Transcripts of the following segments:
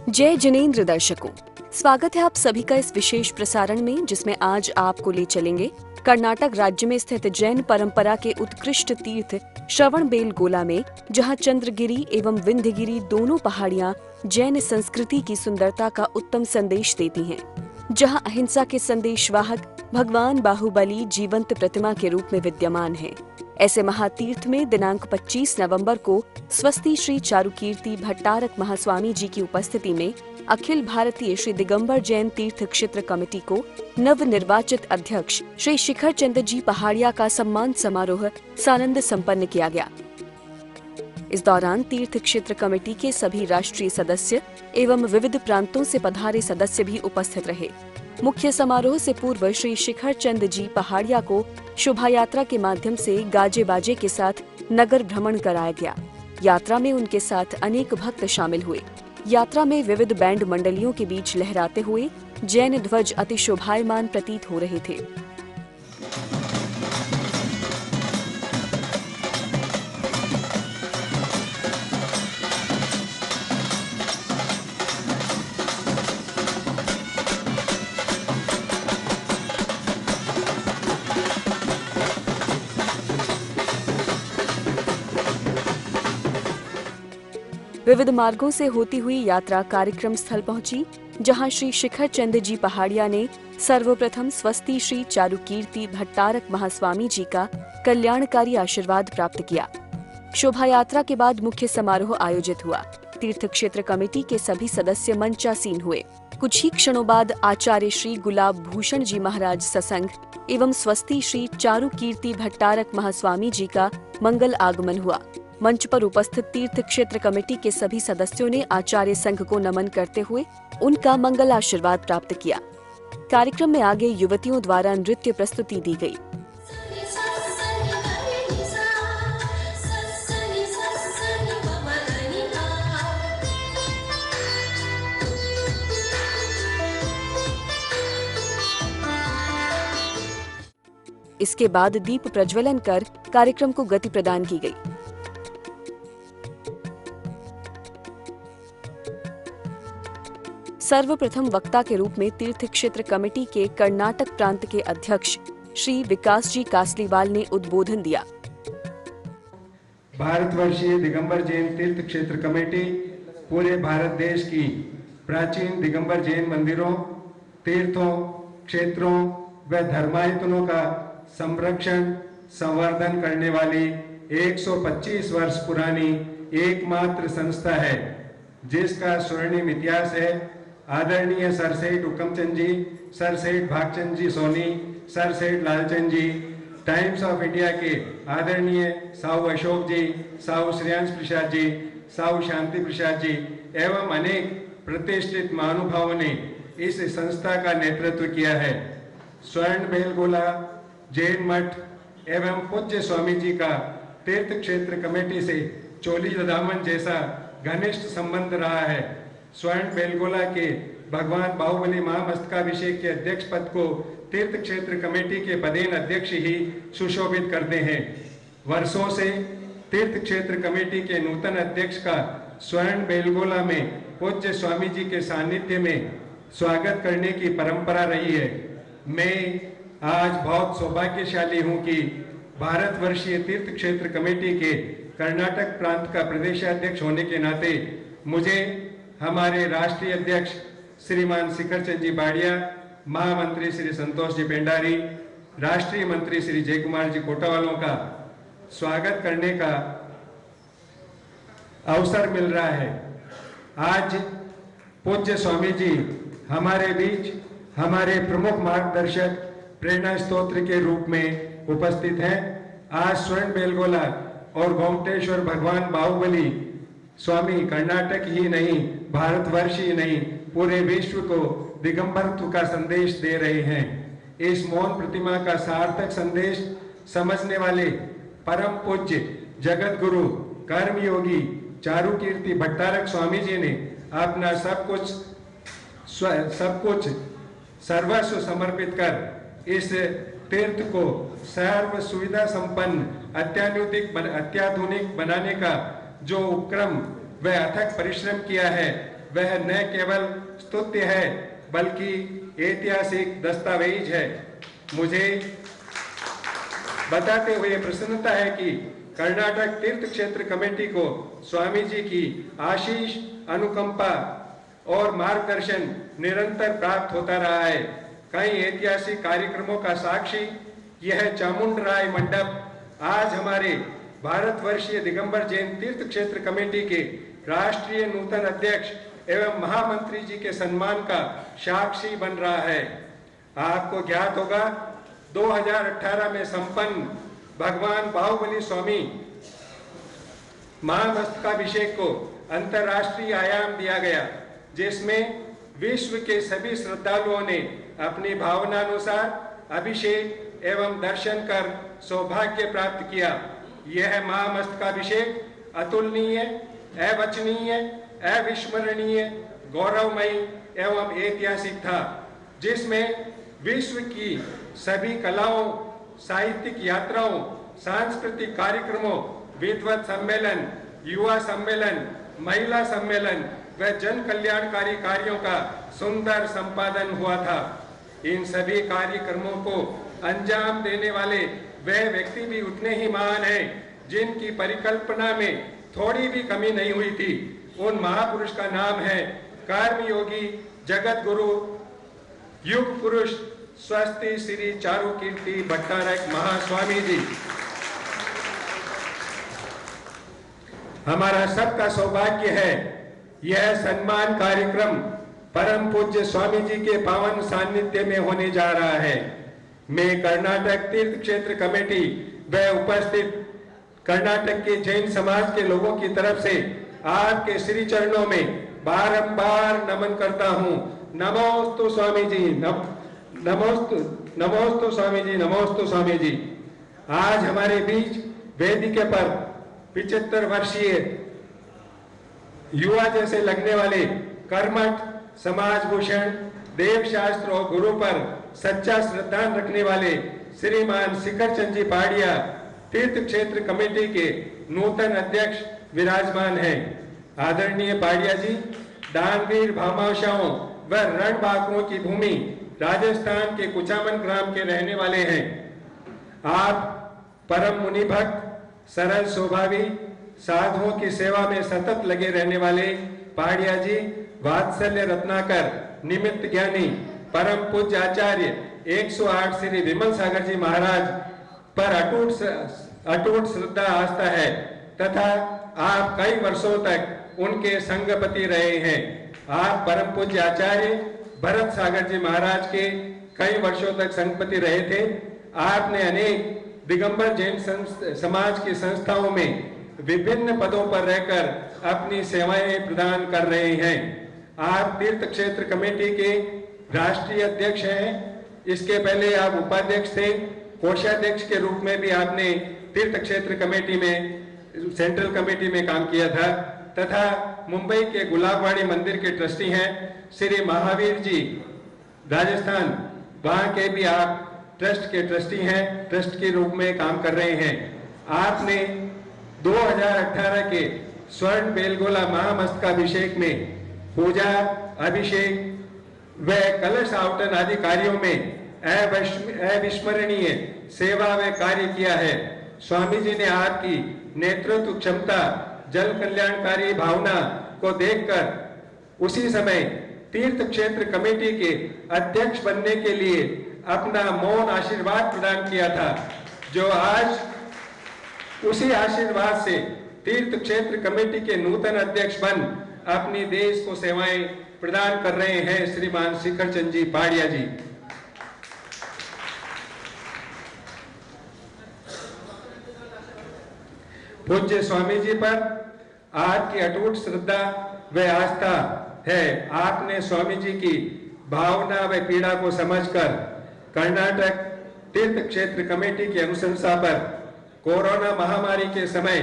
जय जिनेंद्र दर्शकों, स्वागत है आप सभी का इस विशेष प्रसारण में, जिसमें आज आपको ले चलेंगे कर्नाटक राज्य में स्थित जैन परंपरा के उत्कृष्ट तीर्थ श्रवणबेलगोला में, जहां चंद्रगिरी एवं विंध्यगिरी दोनों पहाड़ियां जैन संस्कृति की सुंदरता का उत्तम संदेश देती हैं, जहां अहिंसा के संदेशवाहक भगवान बाहुबली जीवंत प्रतिमा के रूप में विद्यमान हैं। ऐसे महातीर्थ में दिनांक 25 नवंबर को स्वस्ति श्री चारुकीर्ति भट्टारक महास्वामी जी की उपस्थिति में अखिल भारतीय श्री दिगंबर जैन तीर्थ क्षेत्र कमेटी को नवनिर्वाचित अध्यक्ष श्री शिखर चंद्र जी पहाड़िया का सम्मान समारोह सानंद संपन्न किया गया। इस दौरान तीर्थ क्षेत्र कमेटी के सभी राष्ट्रीय सदस्य एवं विविध प्रांतों से पधारे सदस्य भी उपस्थित रहे। मुख्य समारोह से पूर्व श्री शिखर चंद जी पहाड़िया को शोभा यात्रा के माध्यम से गाजे बाजे के साथ नगर भ्रमण कराया गया। यात्रा में उनके साथ अनेक भक्त शामिल हुए। यात्रा में विविध बैंड मंडलियों के बीच लहराते हुए जैन ध्वज अति शोभायमान प्रतीत हो रहे थे। विविध मार्गों से होती हुई यात्रा कार्यक्रम स्थल पहुंची, जहां श्री शिखर चंद जी पहाड़िया ने सर्वप्रथम स्वस्ति श्री चारुकीर्ति भट्टारक महास्वामी जी का कल्याणकारी आशीर्वाद प्राप्त किया। शोभा यात्रा के बाद मुख्य समारोह आयोजित हुआ। तीर्थ क्षेत्र कमेटी के सभी सदस्य मंचासीन हुए। कुछ ही क्षणों बाद आचार्य श्री गुलाब भूषण जी महाराज ससंग एवं स्वस्ति श्री चारुकीर्ति भट्टारक महास्वामी जी का मंगल आगमन हुआ। मंच पर उपस्थित तीर्थ क्षेत्र कमेटी के सभी सदस्यों ने आचार्य संघ को नमन करते हुए उनका मंगल आशीर्वाद प्राप्त किया। कार्यक्रम में आगे युवतियों द्वारा नृत्य प्रस्तुति दी गई। इसके बाद दीप प्रज्वलन कर कार्यक्रम को गति प्रदान की गई। सर्वप्रथम वक्ता के रूप में तीर्थ क्षेत्र कमेटी के कर्नाटक प्रांत के अध्यक्ष श्री विकास जी कासलीवाल ने उद्बोधन दिया। भारतवर्षीय दिगंबर जैन तीर्थ क्षेत्र कमेटी पूरे भारत देश की प्राचीन दिगंबर जैन मंदिरों, तीर्थों, क्षेत्रों व धर्मायतनों का संरक्षण संवर्धन करने वाली 125 वर्ष पुरानी एकमात्र संस्था है, जिसका स्वर्णिम इतिहास है। आदरणीय सर सेठ हुकमचंद जी, सर सेठ भागचंद जी सोनी, सर सेठ लालचंद जी, टाइम्स ऑफ इंडिया के आदरणीय साहू अशोक जी, साहू श्रेयांश प्रसाद जी, साहू शांति प्रसाद जी एवं अनेक प्रतिष्ठित महानुभावों ने इस संस्था का नेतृत्व किया है। श्रवणबेलगोला जैन मठ एवं पूज्य स्वामी जी का तीर्थ क्षेत्र कमेटी से चोली दामन जैसा घनिष्ठ संबंध रहा है। श्रवणबेलगोला के भगवान बाहुबली महामस्तकाभिषेक के अध्यक्ष पद को तीर्थ क्षेत्र कमेटी के पदेन अध्यक्ष ही सुशोभित करते हैं। वर्षों से तीर्थ क्षेत्र कमेटी के नूतन अध्यक्ष का श्रवणबेलगोला में पूज्य स्वामी जी के सानिध्य में स्वागत करने की परंपरा रही है। मैं आज बहुत सौभाग्यशाली हूं कि भारतवर्षीय तीर्थ क्षेत्र कमेटी के कर्नाटक प्रांत का प्रदेशाध्यक्ष होने के नाते मुझे हमारे राष्ट्रीय अध्यक्ष श्रीमान शिखर चंद जी बाड़िया, महामंत्री श्री संतोष जी पेंडारी, राष्ट्रीय मंत्री श्री जय कुमार जी कोटावालों का स्वागत करने का अवसर मिल रहा है। आज पूज्य स्वामी जी हमारे बीच हमारे प्रमुख मार्गदर्शक प्रेरणा स्तोत्र के रूप में उपस्थित हैं। आज श्रवणबेलगोला और गोमटेश्वर भगवान बाहुबली स्वामी कर्नाटक ही नहीं, भारतवर्ष ही नहीं, पूरे विश्व को दिगंबरत्व का संदेश दे रहे हैं। इस मौन प्रतिमा का सार्थक संदेश समझने वाले परम पूज्य जगत गुरु कर्मयोगी चारुकीर्ति भट्टारक स्वामी जी ने अपना सब कुछ सर्वस्व समर्पित कर इस तीर्थ को सर्व सुविधा संपन्न अत्याधुनिक बनाने का जो उपक्रम व अथक परिश्रम किया है, वह न केवल स्तुत्य है बल्कि ऐतिहासिक दस्तावेज है। मुझे बताते हुए प्रसन्नता है कि कर्नाटक तीर्थ क्षेत्र कमेटी को स्वामी जी की आशीष, अनुकंपा और मार्गदर्शन निरंतर प्राप्त होता रहा है। कई ऐतिहासिक कार्यक्रमों का साक्षी यह चामुंडराय मंडप आज हमारे भारतवर्षीय दिगंबर जैन तीर्थ क्षेत्र कमेटी के राष्ट्रीय नूतन अध्यक्ष एवं महामंत्री जी के सम्मान का साक्षी बन रहा है। आपको ज्ञात होगा 2018 में संपन्न भगवान बाहुबली स्वामी महामस्तकाभिषेक को अंतर्राष्ट्रीय आयाम दिया गया, जिसमें विश्व के सभी श्रद्धालुओं ने अपनी भावनानुसार अभिषेक एवं दर्शन कर सौभाग्य प्राप्त किया। यह महामस्तकाभिषेक अतुलनीय, अवचनीय, अविस्मरणीय, गौरवमयी एवं ऐतिहासिक था, जिसमें विश्व की सभी कलाओं, साहित्यिक यात्राओं, सांस्कृतिक कार्यक्रमों, विद्वत सम्मेलन, युवा सम्मेलन, महिला सम्मेलन व जन कल्याणकारी कार्यों का सुंदर संपादन हुआ था। इन सभी कार्यक्रमों को अंजाम देने वाले वह व्यक्ति भी उतने ही महान हैं जिनकी परिकल्पना में थोड़ी भी कमी नहीं हुई थी। उन महापुरुष का नाम है कर्मयोगी जगत गुरु युग पुरुष स्वस्ति श्री चारुकीर्ति भट्टारक महास्वामी जी। हमारा सबका सौभाग्य है यह सम्मान कार्यक्रम परम पूज्य स्वामी जी के पावन सानिध्य में होने जा रहा है। मैं कर्नाटक तीर्थ क्षेत्र कमेटी व उपस्थित कर्नाटक के जैन समाज के लोगों की तरफ से आपके श्री चरणों में बारंबार नमन करता हूँ। नमोस्तु स्वामी जी, नमोस्तु स्वामी जी, नमोस्तु स्वामी जी। आज हमारे बीच वेदिके पर 75 वर्षीय युवा जैसे लगने वाले कर्मठ, समाज भूषण, देव शास्त्र और गुरु पर सच्चा श्रद्धान रखने वाले श्रीमान शिखर चंद जी पहाड़िया तीर्थ क्षेत्र कमेटी के नूतन अध्यक्ष विराजमान हैं। आदरणीय पहाड़िया जी दानवीर भामाशाओं व रणबांकुरों की भूमि राजस्थान के कुचामन ग्राम के रहने वाले हैं। आप परम मुनि भक्त, सरल स्वभावी, साधुओं की सेवा में सतत लगे रहने वाले पहाड़िया जी वात्सल्य रत्नाकर, निमित्त ज्ञानी, परम पूज्य आचार्य 108 श्री विमल सागर जी महाराज पर अटूट श्रद्धा आस्था है तथा आप कई वर्षों तक उनके संगपति रहे हैं। आप परम पूज्य आचार्य भरत सागर जी महाराज के कई वर्षों तक संगपति रहे थे। आपने अनेक दिगंबर जैन समाज की संस्थाओं में विभिन्न पदों पर रहकर अपनी सेवाएं प्रदान कर रहे हैं। आप तीर्थ क्षेत्र कमेटी के राष्ट्रीय अध्यक्ष हैं। इसके पहले आप उपाध्यक्ष थे। कोषाध्यक्ष के रूप में भी आपने तीर्थ क्षेत्र कमेटी में, सेंट्रल कमेटी में काम किया था तथा मुंबई के गुलाबवाड़ी मंदिर के ट्रस्टी हैं। श्री महावीर जी राजस्थान, वहां के भी आप ट्रस्ट के ट्रस्टी हैं, ट्रस्ट के रूप में काम कर रहे हैं। आपने 2018 के स्वर्ण बेलगोला महामस्तकाभिषेक में पूजा, अभिषेक व कलश आवटन आदि कार्यों में अविस्मरणीय सेवा व कार्य किया है। स्वामी जी ने आपकी नेतृत्व क्षमता, जल कल्याणकारी भावना को देखकर उसी समय तीर्थ क्षेत्र कमेटी के अध्यक्ष बनने के लिए अपना मौन आशीर्वाद प्रदान किया था, जो आज उसी आशीर्वाद से तीर्थ क्षेत्र कमेटी के नूतन अध्यक्ष बन अपनी देश को सेवाएं प्रदान कर रहे हैं श्रीमान शिखर चंद जी पहाड़िया जी। पूज्य स्वामी जी पर आपकी अटूट श्रद्धा व आस्था है। आपने स्वामी जी की भावना व पीड़ा को समझकर कर्नाटक तीर्थ क्षेत्र कमेटी की अनुशंसा पर कोरोना महामारी के समय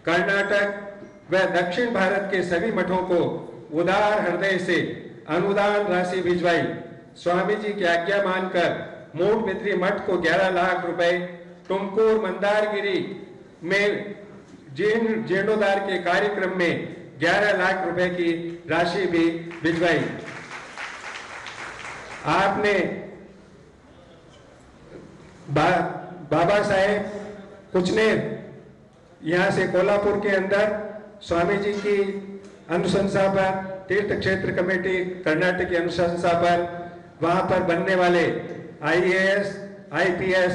कर्नाटक व दक्षिण भारत के सभी मठों को उदार हृदय से अनुदान राशि भिजवाई। स्वामी जी की आज्ञा मानकर मूठ मित्री मठ को 11 लाख रुपए, तुमकुर मंदारगिरी में जीर्णोद्धार के कार्यक्रम में 11 लाख रुपए की राशि भी भिजवाई। आपने बाबा साहेब कुचनेर यहाँ से कोल्हापुर के अंदर स्वामी जी की अनुशंसा पर, तीर्थ क्षेत्र कमेटी कर्नाटक की अनुशंसा पर वहां पर बनने वाले IAS, IPS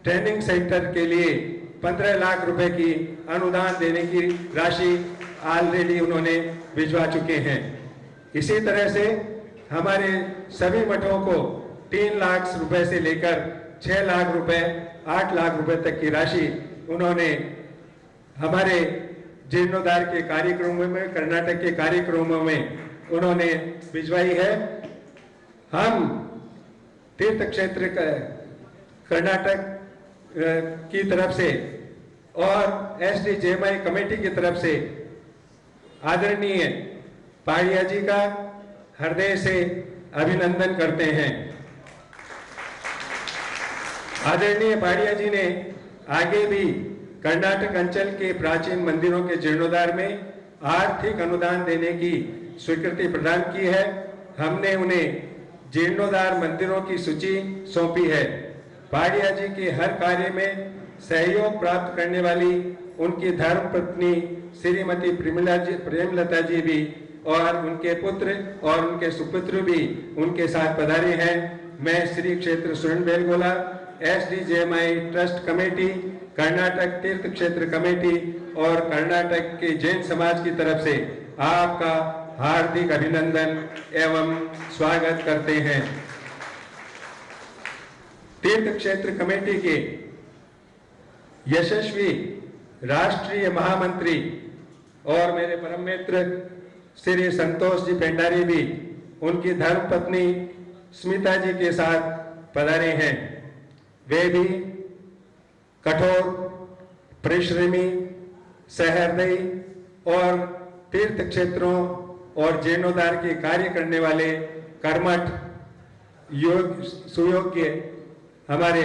ट्रेनिंग सेंटर के लिए 15 लाख रुपए की अनुदान देने की राशि ऑलरेडी उन्होंने भिजवा चुके हैं। इसी तरह से हमारे सभी मठों को 3 लाख रुपए से लेकर 6 लाख रुपए, 8 लाख रुपए तक की राशि उन्होंने हमारे जीर्णोद्धार के कार्यक्रमों में, कर्नाटक के कार्यक्रमों में उन्होंने भिजवाई है। हम तीर्थ क्षेत्र कर्नाटक की तरफ से और SDJMI कमेटी की तरफ से आदरणीय पहाड़िया जी का हृदय से अभिनंदन करते हैं। आदरणीय पहाड़िया जी ने आगे भी कर्नाटक अंचल के प्राचीन मंदिरों के जीर्णोद्धार में आर्थिक अनुदान देने की स्वीकृति प्रदान की है। हमने उन्हें जीर्णोद्धार मंदिरों की सूची सौंपी है। पहाड़िया जी के हर कार्य में सहयोग प्राप्त करने वाली उनकी धर्म पत्नी श्रीमती प्रेमलता जी भी और उनके पुत्र और उनके सुपुत्र भी उनके साथ पधारे हैं। मैं श्री क्षेत्र स्वर्ण-बेलगोला, SDJMI ट्रस्ट कमेटी, कर्नाटक तीर्थ क्षेत्र कमेटी और कर्नाटक के जैन समाज की तरफ से आपका हार्दिक अभिनंदन एवं स्वागत करते हैं। तीर्थ क्षेत्र कमेटी के यशस्वी राष्ट्रीय महामंत्री और मेरे परम मित्र श्री संतोष जी पेंडारी भी उनकी धर्मपत्नी स्मिता जी के साथ पधारे हैं। वे भी कठोर परिश्रमी, सहृदयी और तीर्थ क्षेत्रों और जीर्णोद्धार के कार्य करने वाले कर्मठ सुयोग्य हमारे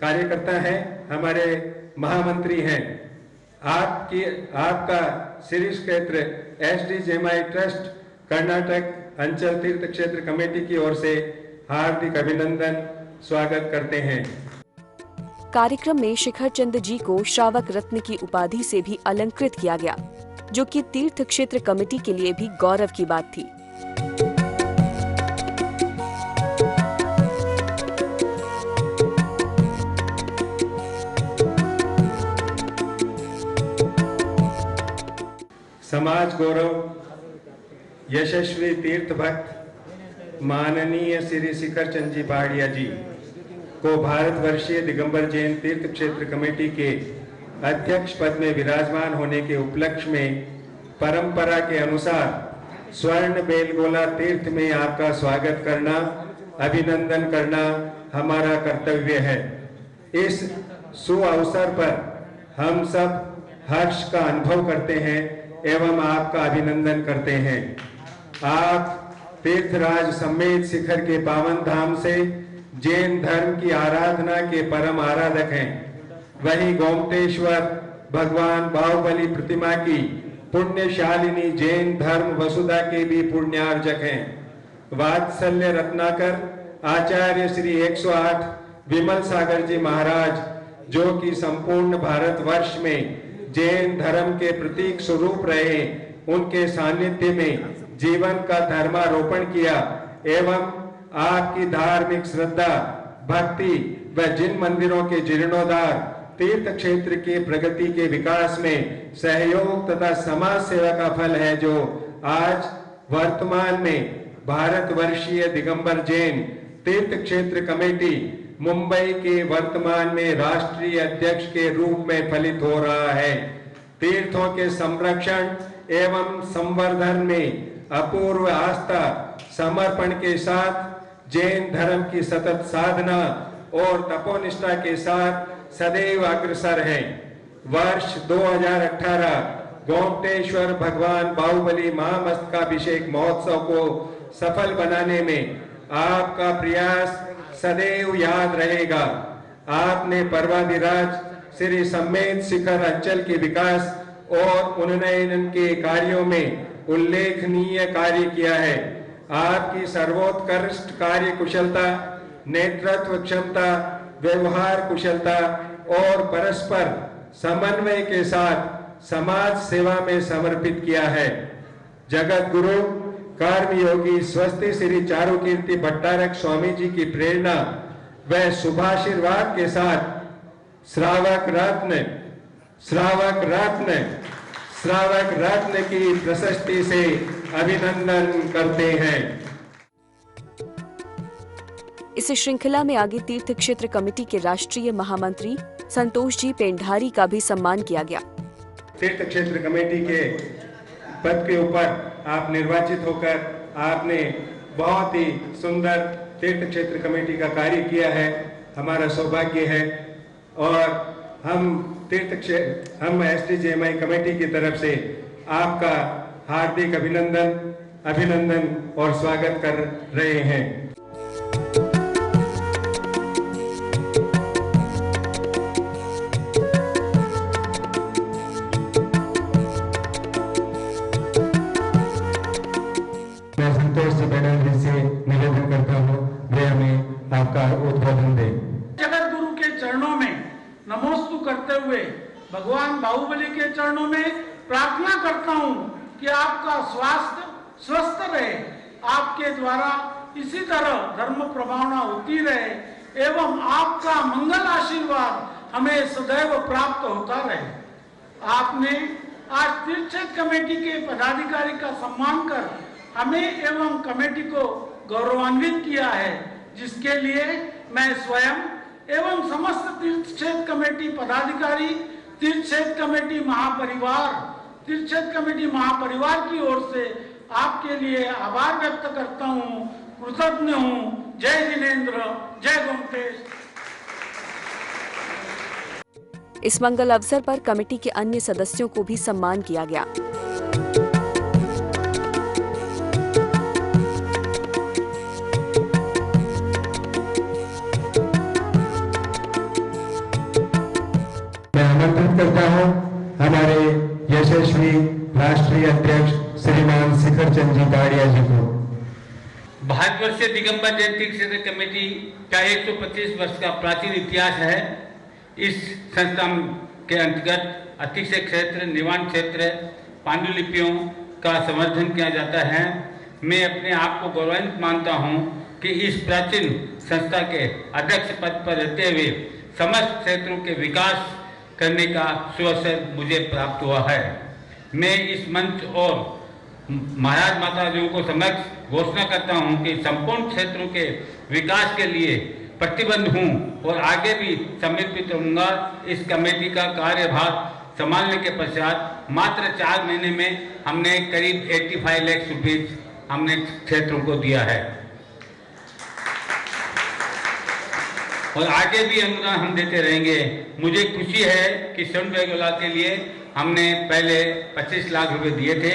कार्यकर्ता हैं, हमारे महामंत्री हैं। आपका श्री क्षेत्र SDJMI ट्रस्ट कर्नाटक अंचल तीर्थ क्षेत्र कमेटी की ओर से हार्दिक अभिनंदन स्वागत करते हैं। कार्यक्रम में शिखर चंद जी को श्रावक रत्न की उपाधि से भी अलंकृत किया गया, जो कि तीर्थ क्षेत्र कमेटी के लिए भी गौरव की बात थी। समाज गौरव यशस्वी तीर्थ भक्त माननीय श्री शिखर चंद जी पहाड़िया जी को भारतवर्षीय दिगंबर जैन तीर्थ क्षेत्र कमेटी के अध्यक्ष पद में विराजमान होने के उपलक्ष्य में परंपरा के अनुसार स्वर्ण बेलगोला तीर्थ में आपका स्वागत करना, अभिनंदन करना हमारा कर्तव्य है। इस सुअवसर पर हम सब हर्ष का अनुभव करते हैं एवं आपका अभिनंदन करते हैं। आप तीर्थराज समेत शिखर के पावन धाम से जैन धर्म की आराधना के परम आराधक हैं। वहीं गोमतेश्वर भगवान बाहुबली प्रतिमा की पुण्यशालिनी जैन धर्म वसुधा के भी पुण्यार्जक हैं। वात्सल्य रत्नाकर आचार्य श्री 108 विमल सागर जी महाराज, जो कि संपूर्ण भारतवर्ष में जैन धर्म के प्रतीक स्वरूप रहे, उनके सानिध्य में जीवन का धर्मारोपण किया एवं आपकी धार्मिक श्रद्धा, भक्ति व जिन मंदिरों के जीर्णोद्धार, तीर्थ क्षेत्र के प्रगति के विकास में सहयोग तथा समाज सेवा का फल है, जो आज वर्तमान में भारतवर्षीय दिगंबर जैन तीर्थ क्षेत्र कमेटी मुंबई के वर्तमान में राष्ट्रीय अध्यक्ष के रूप में फलित हो रहा है। तीर्थों के संरक्षण एवं संवर्धन में अपूर्व आस्था समर्पण के साथ जैन धर्म की सतत साधना और तपोनिष्ठा के साथ सदैव अग्रसर हैं। वर्ष 2018 गोमतेश्वर भगवान बाहुबली महामस्तकाभिषेक महोत्सव को सफल बनाने में आपका प्रयास सदैव याद रहेगा। आपने पर्वाधिराज श्री समेत शिखर अंचल के विकास और उन्होंने इनके कार्यों में उल्लेखनीय कार्य किया है। आपकी सर्वोत्कृष्ट कार्य कुशलता, नेतृत्व क्षमता, व्यवहार कुशलता और परस्पर समन्वय के साथ समाज सेवा में समर्पित किया है। जगत गुरु कर्मयोगी स्वस्ति श्री चारुकीर्ति भट्टारक स्वामी जी की प्रेरणा व शुभाशीर्वाद के साथ श्रावक रत्न की प्रशस्ति से अभिनंदन करते हैं। इस श्रृंखला में आगे तीर्थ क्षेत्र कमेटी के राष्ट्रीय महामंत्री संतोष जी पेंढारी का भी सम्मान किया गया। तीर्थ क्षेत्र कमेटी के पद के ऊपर आप निर्वाचित होकर आपने बहुत ही सुंदर तीर्थ क्षेत्र कमेटी का कार्य किया है। हमारा सौभाग्य है और हम SDJMI कमेटी की तरफ से आपका हार्दिक अभिनंदन और स्वागत कर रहे हैं। मैं संतोष जी पेंढारी से निवेदन करता हूँ, वे हमें आपका उद्बोधन दें। जगत गुरु के चरणों में नमोस्तु करते हुए भगवान बाहुबली के चरणों में प्रार्थना करता हूँ कि आपका स्वास्थ्य स्वस्थ रहे, आपके द्वारा इसी तरह धर्म प्रभावना होती रहे एवं आपका मंगल आशीर्वाद हमें सदैव प्राप्त होता रहे। आपने आज तीर्थ क्षेत्र कमेटी के पदाधिकारी का सम्मान कर हमें एवं कमेटी को गौरवान्वित किया है, जिसके लिए मैं स्वयं एवं समस्त तीर्थ क्षेत्र कमेटी पदाधिकारी, तीर्थ क्षेत्र कमेटी महापरिवार की ओर से आपके लिए आभार व्यक्त करता हूँ, कृतज्ञ हूँ। जय जिनेन्द्र, जय गोमतेश। इस मंगल अवसर पर कमेटी के अन्य सदस्यों को भी सम्मान किया गया। करता हूं हमारे यशस्वी राष्ट्रीय अध्यक्ष श्रीमान शिखर चंद जी दाड़िया जी को। भारतवर्षीय दिगंबर जयंती क्षेत्र कमेटी का 125 वर्ष का प्राचीन इतिहास है। इस संस्था के अंतर्गत अतिशय क्षेत्र, निवान क्षेत्र, पांडुलिपियों का संवर्धन किया जाता है। मैं अपने आप को गौरवान्वित मानता हूं कि इस प्राचीन संस्था के अध्यक्ष पद पर रहते हुए समस्त क्षेत्रों के विकास करने का सुअवसर मुझे प्राप्त हुआ है। मैं इस मंच और महाराज माताजियों को समक्ष घोषणा करता हूं कि संपूर्ण क्षेत्रों के विकास के लिए प्रतिबद्ध हूं और आगे भी समर्पित रहूंगा। इस कमेटी का कार्यभार संभालने के पश्चात मात्र 4 महीने में हमने करीब 85 लाख रुपीज हमने क्षेत्रों को दिया है और आगे भी अनुदान हम देते रहेंगे। मुझे खुशी है कि स्वर्ण बेगोला के लिए हमने पहले 25 लाख रुपए दिए थे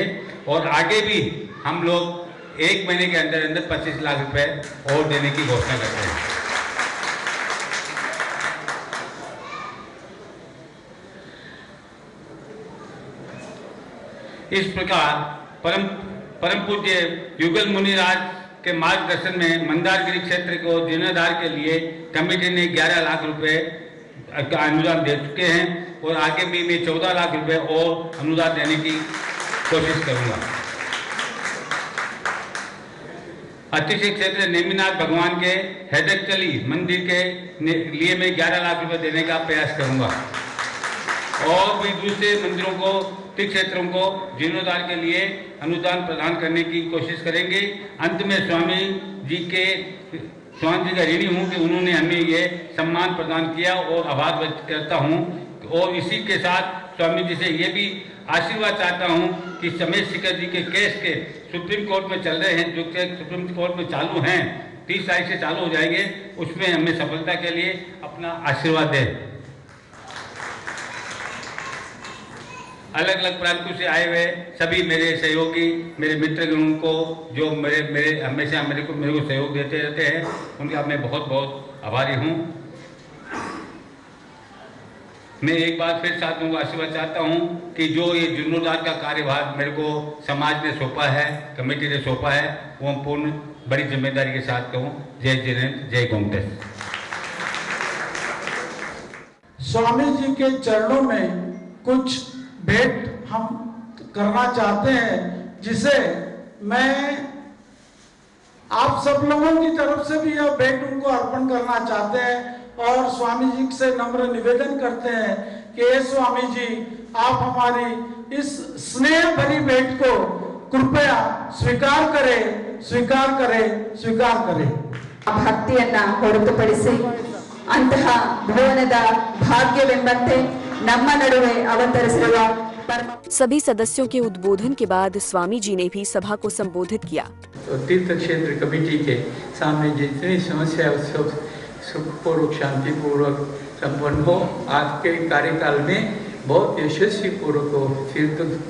और आगे भी हम लोग 1 महीने के अंदर अंदर 25 लाख रुपए और देने की घोषणा करते हैं। इस प्रकार परम पूज्य युगल मुनिराज के मार्गदर्शन में मंदारगिरी क्षेत्र को जीर्णोद्धार के लिए कमेटी ने 11 लाख रुपए का अनुदान दे चुके हैं और आगे भी मैं 14 लाख रुपए और अनुदान देने की कोशिश करूंगा। अतिशय क्षेत्र नेमिनाथ भगवान के हैदरचली मंदिर के लिए मैं 11 लाख रुपए देने का प्रयास करूंगा और भी दूसरे मंदिरों को, तीर्थ क्षेत्रों को जीर्णोद्धार के लिए अनुदान प्रदान करने की कोशिश करेंगे। अंत में स्वामी जी का ऋणी हूँ कि उन्होंने हमें ये सम्मान प्रदान किया और आभार व्यक्त करता हूँ और इसी के साथ स्वामी जी से ये भी आशीर्वाद चाहता हूँ कि समेश शिखर जी के केस के सुप्रीम कोर्ट में चल रहे हैं, जो कि सुप्रीम कोर्ट में चालू हैं, 30 तारीख से चालू हो जाएंगे, उसमें हमें सफलता के लिए अपना आशीर्वाद दें। अलग अलग प्रांतों से आए हुए सभी मेरे सहयोगी, मेरे मित्रगणों को जो मेरे हमेशा मेरे को सहयोग देते रहते हैं, उनका मैं बहुत बहुत आभारी हूँ। मैं एक बार फिर साथियों को आशीर्वाद चाहता हूँ कि जो ये जीर्णोद्धार का कार्यभार मेरे को समाज ने सौंपा है, कमेटी ने सौंपा है, वो हम पूर्ण बड़ी जिम्मेदारी के साथ कहूँ। जय जिनेन्द्र, जय गोमटेस। स्वामी जी के चरणों में कुछ भेंट हम करना चाहते हैं, जिसे मैं आप सब लोगों की तरफ से भी यह भेंट उनको अर्पण करना चाहते हैं और स्वामी जी से नम्र निवेदन करते हैं कि हे स्वामी जी, आप हमारी इस स्नेह भरी भेंट को कृपया स्वीकार करें, स्वीकार करें, स्वीकार करें। ಭಕ್ತಿಯನ್ನ ಹೊರತುಪಡಿಸಿ ಅಂತಹ ಭುವನದ ಭಾಗ್ಯವೆಂಬಂತೆ ನಮ್ಮ ನಡುವೆ ಅವತರಿಸಿರುವ सभी सदस्यों के उद्बोधन के बाद स्वामी जी ने भी सभा को संबोधित किया। तो तीर्थ क्षेत्र कमेटी के सामने जितनी समस्या उत्सव सुखपूर्वक शांतिपूर्वक संपन्न हो, आपके कार्यकाल में बहुत यशस्वी पूर्वक हो,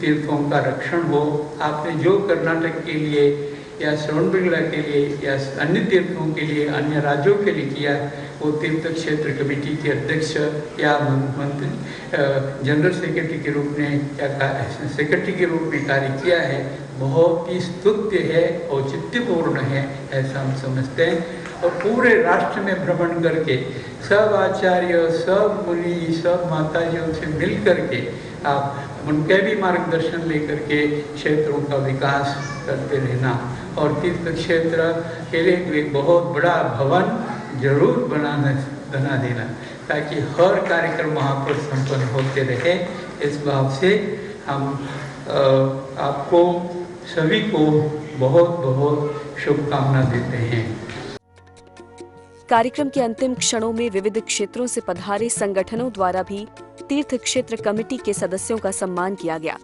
तीर्थों का रक्षण हो। आपने जो कर्नाटक के लिए या श्रवणबेगला के लिए या अन्य तीर्थों के लिए, अन्य राज्यों के लिए किया, वो तीर्थ क्षेत्र कमेटी के अध्यक्ष या मंत्री जनरल सेक्रेटरी के रूप में या सेक्रेटरी के रूप में कार्य किया है, बहुत ही स्तुत्य है, औचित्यपूर्ण है, ऐसा हम समझते हैं। और पूरे राष्ट्र में भ्रमण करके सब आचार्य, सब मुनि, सब माताजियों से मिल करके आप उनके भी मार्गदर्शन लेकर के क्षेत्रों का विकास करते रहना और तीर्थ क्षेत्र के लिए एक बहुत बड़ा भवन जरूर बना देना, ताकि हर कार्यक्रम वहाँ पर संपन्न होते रहे। इस भाव से हम आपको सभी को बहुत बहुत शुभकामना देते हैं। कार्यक्रम के अंतिम क्षणों में विविध क्षेत्रों से पधारे संगठनों द्वारा भी तीर्थ क्षेत्र कमेटी के सदस्यों का सम्मान किया गया।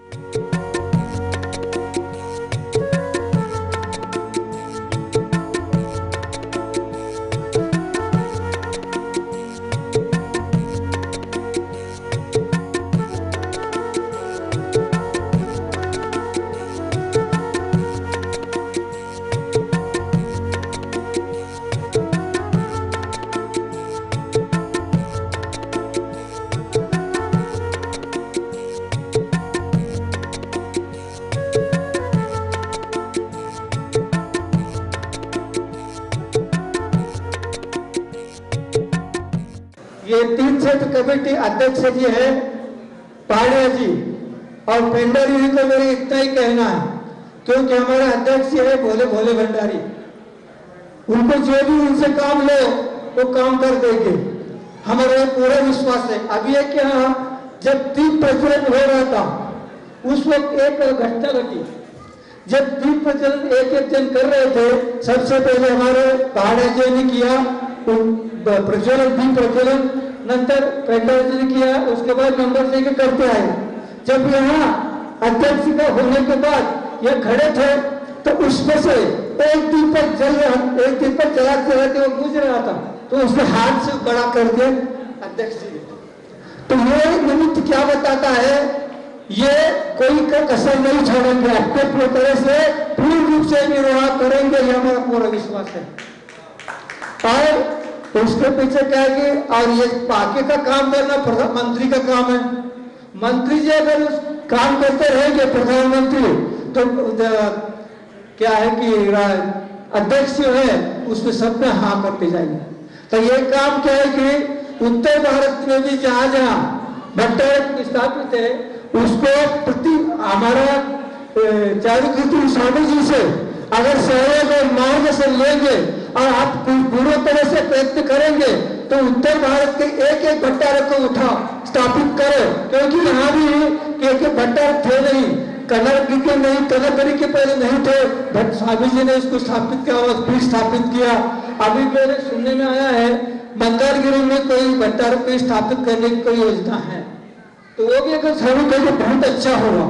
ये तीर्थ क्षेत्र कमेटी अध्यक्ष जी है पाड़िया जी, और भंडारी जी को मेरे इतना ही कहना है, क्योंकि हमारे अध्यक्ष जी है भोले भोले भंडारी, उनको जो भी उनसे काम लो वो काम कर देंगे, हमारा पूरा विश्वास है। अभी एक यहाँ जब दीप प्रज्वलन हो रहा था उस वक्त एक घटना घटी, जब दीप प्रज्वलन एक जन कर रहे थे, सबसे पहले हमारे पाड़िया जी ने किया प्रज्वलन, दीप प्रज्वलन, नंतर पेंडर जी ने किया, उसके बाद नंबर लेके करते आए। जब यहाँ अध्यक्ष का होने के बाद यह खड़े थे तो उसमें से एक दीपक जल रहा, एक दीपक जलाते रहते वो बुझ रहा था, तो उसने हाथ से बड़ा कर दिया अध्यक्ष जी ने। तो ये निमित्त क्या बताता है, ये कोई का कसर नहीं छोड़ेंगे, अपने पूरी तरह से पूर्ण रूप से निर्वाह करेंगे, ये हमारा पूरा विश्वास है। और उसके पीछे क्या है कि और ये बाकी का काम करना प्रधानमंत्री का काम है। मंत्री जी अगर उस काम करते रहेंगे प्रधानमंत्री, तो क्या है कि अध्यक्ष जो है उसमें सब में हाँ करते जाएंगे। तो ये काम क्या है कि उत्तर भारत में भी जहाँ जहाँ भट्टारक स्थापित है उसको प्रति हमारा चारुकीर्ति स्वामी जी से अगर सहयोग और मार्गदर्शन लेंगे और आप पूरी तरह से प्रयत्न करेंगे तो उत्तर भारत के एक एक भट्टारक को उठा स्थापित करो, क्योंकि यहाँ भी एक एक भट्टारक थे नहीं, कनरगिरी के नहीं, कनरगिरी के पहले नहीं थे, बट स्वामी जी ने इसको स्थापित किया और फिर स्थापित किया। अभी मेरे सुनने में आया है मंदारगिरी में कोई भट्टारक को स्थापित करने की कोई योजना है, तो वो भी अगर शुरू करें बहुत अच्छा होगा,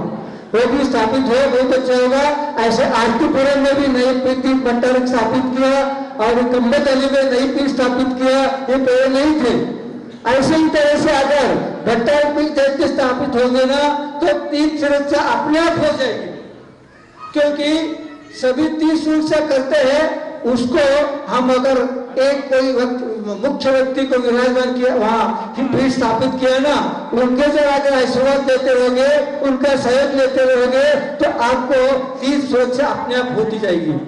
वो भी स्थापित हो बहुत अच्छा होगा। ऐसे आरतीपुरम में भी नई तीन भट्टारक स्थापित किया और कम्बत अली में नई पीठ स्थापित किया, ये पहले नहीं थे। ऐसे ही तरह से अगर भट्टारक पीठ जैसे स्थापित होंगे ना तो तीन सुरक्षा अपने आप हो जाएगी, क्योंकि सभी तीन सुरक्षा करते हैं, उसको हम अगर एक कोई मुख्य व्यक्ति को विराजमान किया, वहाँ पीठ स्थापित किया ना, उनके से अगर आशीर्वाद देते रहोगे, उनका सहयोग लेते रहोगे, तो आपको तीर्थ सुरक्षा अपने आप होती जाएगी।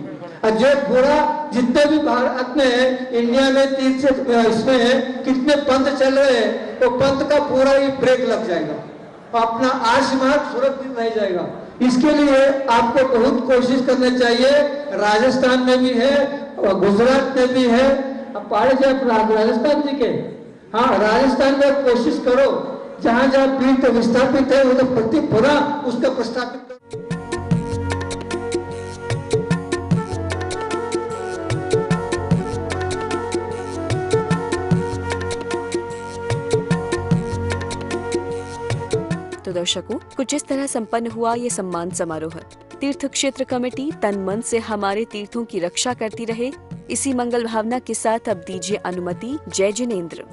और जो पूरा जितने भी भारत में, इंडिया में तीर्थ इसमें कितने पंथ चल रहे हैं, तो पंथ का पूरा ही ब्रेक लग जाएगा, अपना आर्ष मार्ग सुरक्षित रह जाएगा। इसके लिए आपको बहुत कोशिश करना चाहिए। राजस्थान में भी है और गुजरात में भी है। अब पहाड़ जी आप राजस्थान जी के, हाँ राजस्थान में कोशिश करो, जहाँ जहाँ पीठ विस्थापित है वो तो प्रति पूरा उसका प्रस्तापित करो। तो दर्शकों, कुछ इस तरह संपन्न हुआ ये सम्मान समारोह। तीर्थ क्षेत्र कमेटी तन मन से हमारे तीर्थों की रक्षा करती रहे, इसी मंगल भावना के साथ अब दीजिए अनुमति। जय जिनेंद्र।